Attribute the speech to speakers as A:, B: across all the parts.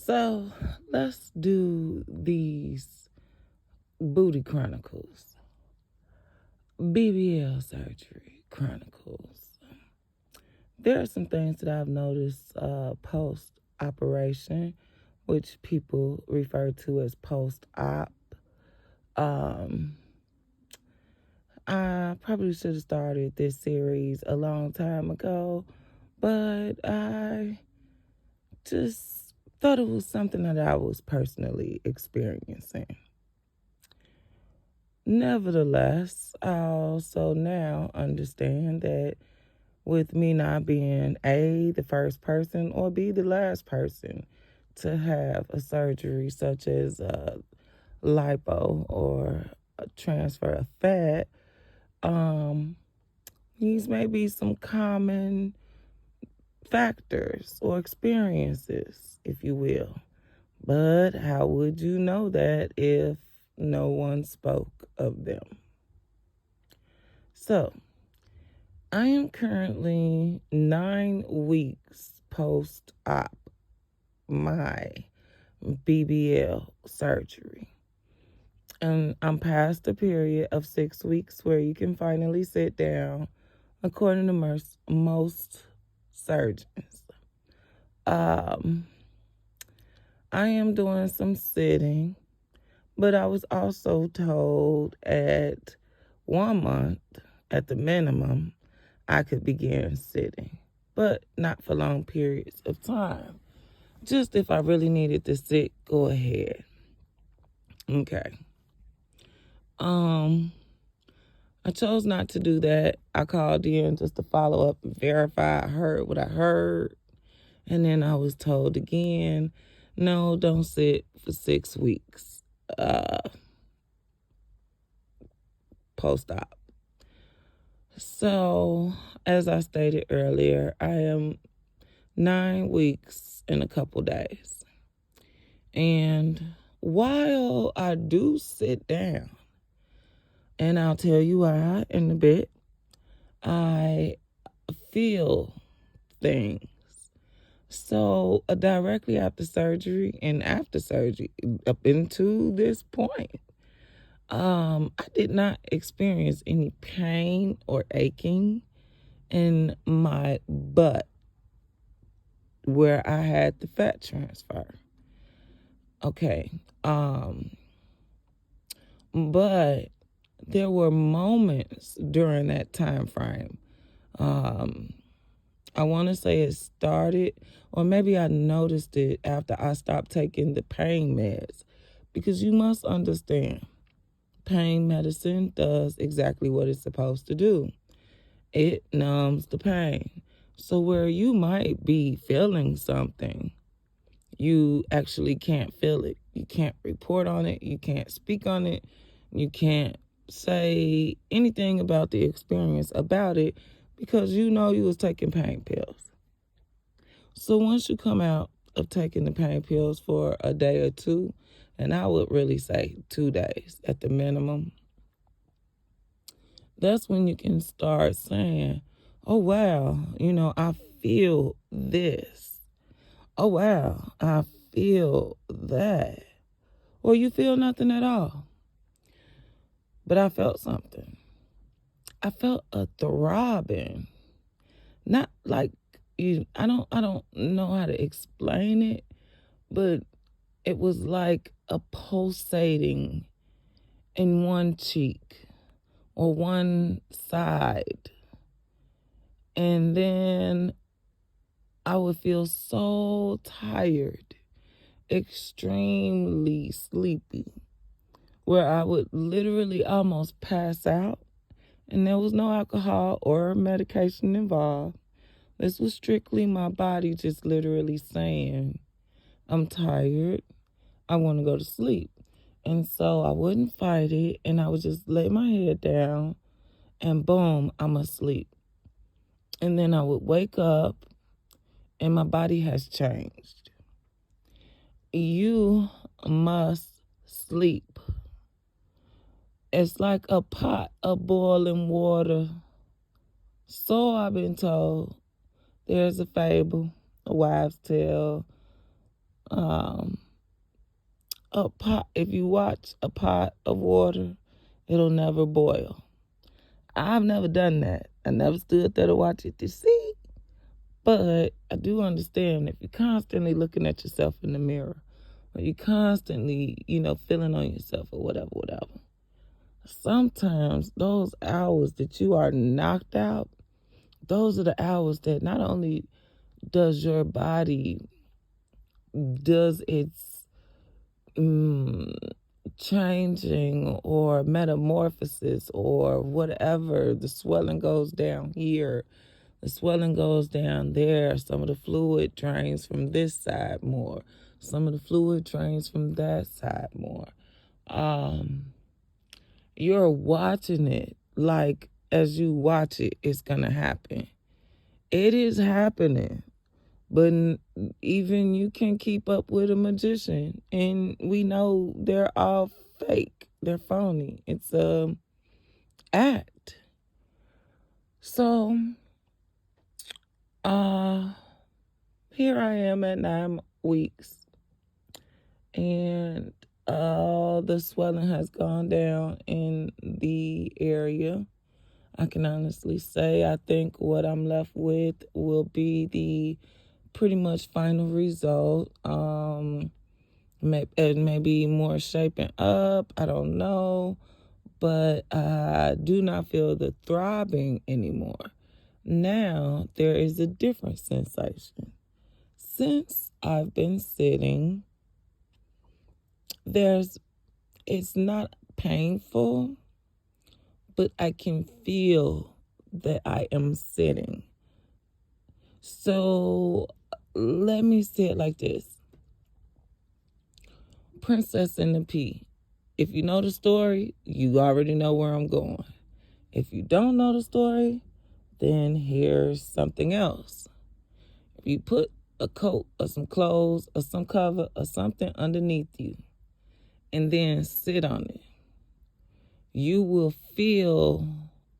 A: So let's do these booty chronicles, BBL surgery chronicles. There are some things that I've noticed post operation, which people refer to as post op. Um, I probably should have started this series a long time ago, but I just thought it was something that I was personally experiencing. Nevertheless, I also now understand that with me not being A, the first person, or B, the last person to have a surgery such as lipo or a transfer of fat, these may be some common factors or experiences, if you will. But how would you know that if no one spoke of them? So, I am currently 9 weeks post op my BBL surgery. And I'm past the period of 6 weeks where you can finally sit down, according to most surgeons. Um, I am doing some sitting, but I was also told at 1 month, at the minimum, I could begin sitting, but not for long periods of time. Just if I really needed to sit, go ahead. Okay. I chose not to do that. I called in just to follow up and verify I heard what I heard. And then I was told again, no, don't sit for 6 weeks post-op. So, as I stated earlier, I am 9 weeks in a couple days. And while I do sit down, and I'll tell you why in a bit, I feel things. So directly after surgery and after surgery, up into this point, I did not experience any pain or aching in my butt where I had the fat transfer. Okay. But there were moments during that time frame. I want to say it started, or maybe I noticed it after I stopped taking the pain meds. Because you must understand, pain medicine does exactly what it's supposed to do. It numbs the pain. So where you might be feeling something, you actually can't feel it. You can't report on it. You can't speak on it. You can't say anything about the experience about it because you know you was taking pain pills. So once you come out of taking the pain pills for a day or two, and I would really say 2 days at the minimum, that's when you can start saying, oh, wow, I feel this. Oh, wow, I feel that. Or you feel nothing at all. But I felt something. I felt a throbbing. Not like I don't know how to explain it, but it was like a pulsating in one cheek or one side. And then I would feel so tired, extremely sleepy, where I would literally almost pass out. And there was no alcohol or medication involved. This was strictly my body just literally saying, I'm tired. I want to go to sleep. And so I wouldn't fight it, and I would just lay my head down, and boom, I'm asleep. And then I would wake up, and my body has changed. You must sleep. It's like a pot of boiling water. So I've been told. There's a fable, a wives' tale, Um, a pot. If you watch a pot of water, it'll never boil. I've never done that. I never stood there to watch it to see. But I do understand if you're constantly looking at yourself in the mirror, or you constantly, feeling on yourself or whatever. Sometimes those hours that you are knocked out, those are the hours that not only does your body, does its changing or metamorphosis or whatever, the swelling goes down here, the swelling goes down there, some of the fluid drains from this side more, some of the fluid drains from that side more. You're watching it like as you watch it, it's going to happen. It is happening. But even you can keep up with a magician. And we know they're all fake. They're phony. It's a act. So, here I am at 9 weeks. And the swelling has gone down in the area. I can honestly say I think what I'm left with will be the pretty much final result. Maybe more shaping up. I don't know. But I do not feel the throbbing anymore. Now there is a different sensation. Since I've been sitting, it's not painful, but I can feel that I am sitting. So let me say it like this. Princess and the Pea. If you know the story, you already know where I'm going. If you don't know the story, then here's something else. If you put a coat or some clothes or some cover or something underneath you and then sit on it, you will feel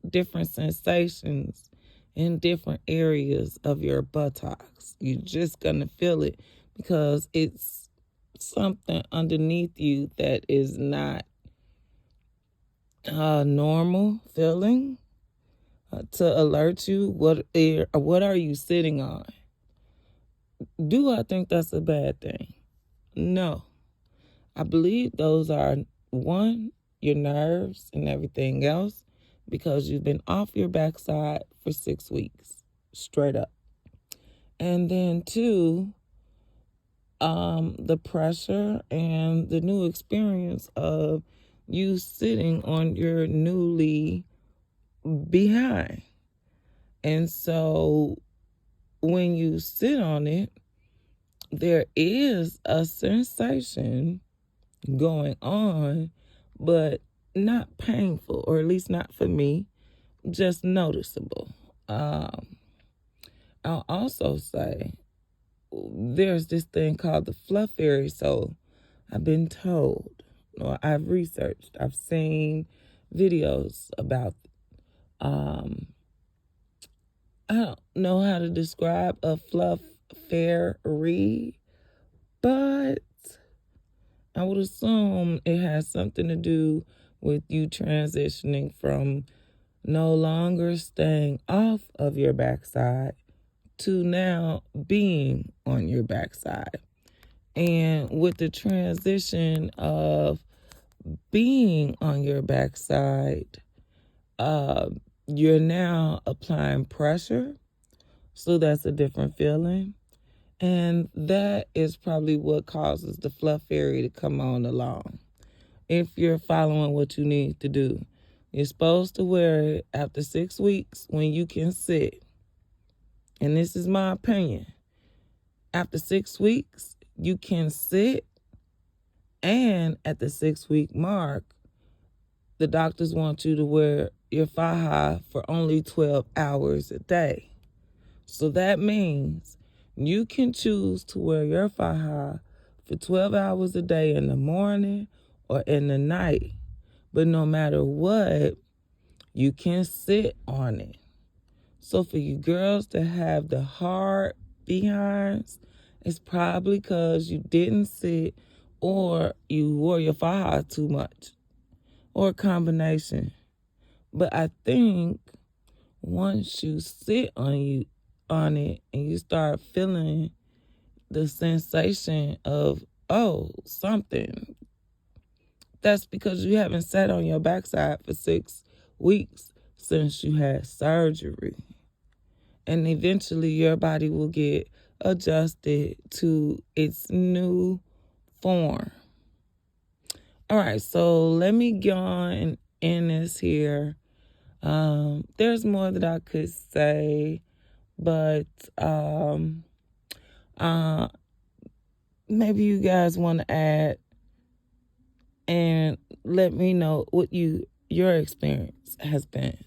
A: different sensations in different areas of your buttocks. You're just going to feel it because it's something underneath you that is not normal feeling to alert you. What are you sitting on? Do I think that's a bad thing? No. I believe those are, one, your nerves and everything else, because you've been off your backside for 6 weeks, straight up. And then two, the pressure and the new experience of you sitting on your newly behind. And so when you sit on it, there is a sensation going on, but not painful, or at least not for me, just noticeable. I'll also say there's this thing called the fluff fairy. So I've been told, or I've researched, I've seen videos about I don't know how to describe a fluff fairy, but I would assume it has something to do with you transitioning from no longer staying off of your backside to now being on your backside. And with the transition of being on your backside, you're now applying pressure. So that's a different feeling. And that is probably what causes the fluff fairy to come on along. If you're following what you need to do, you're supposed to wear it after 6 weeks when you can sit. And this is my opinion. After 6 weeks, you can sit. And at the 6-week mark, the doctors want you to wear your faja for only 12 hours a day. So that means you can choose to wear your faja for 12 hours a day in the morning or in the night. But no matter what, you can sit on it. So for you girls that have the hard behinds It's probably because you didn't sit or you wore your faja too much or a combination. But I think once you sit on it and you start feeling the sensation of, oh, something, that's because you haven't sat on your backside for 6 weeks since you had surgery. And eventually your body will get adjusted to its new form. All right, so let me go on and end this here. There's more that I could say, but maybe you guys want to add and let me know what your experience has been.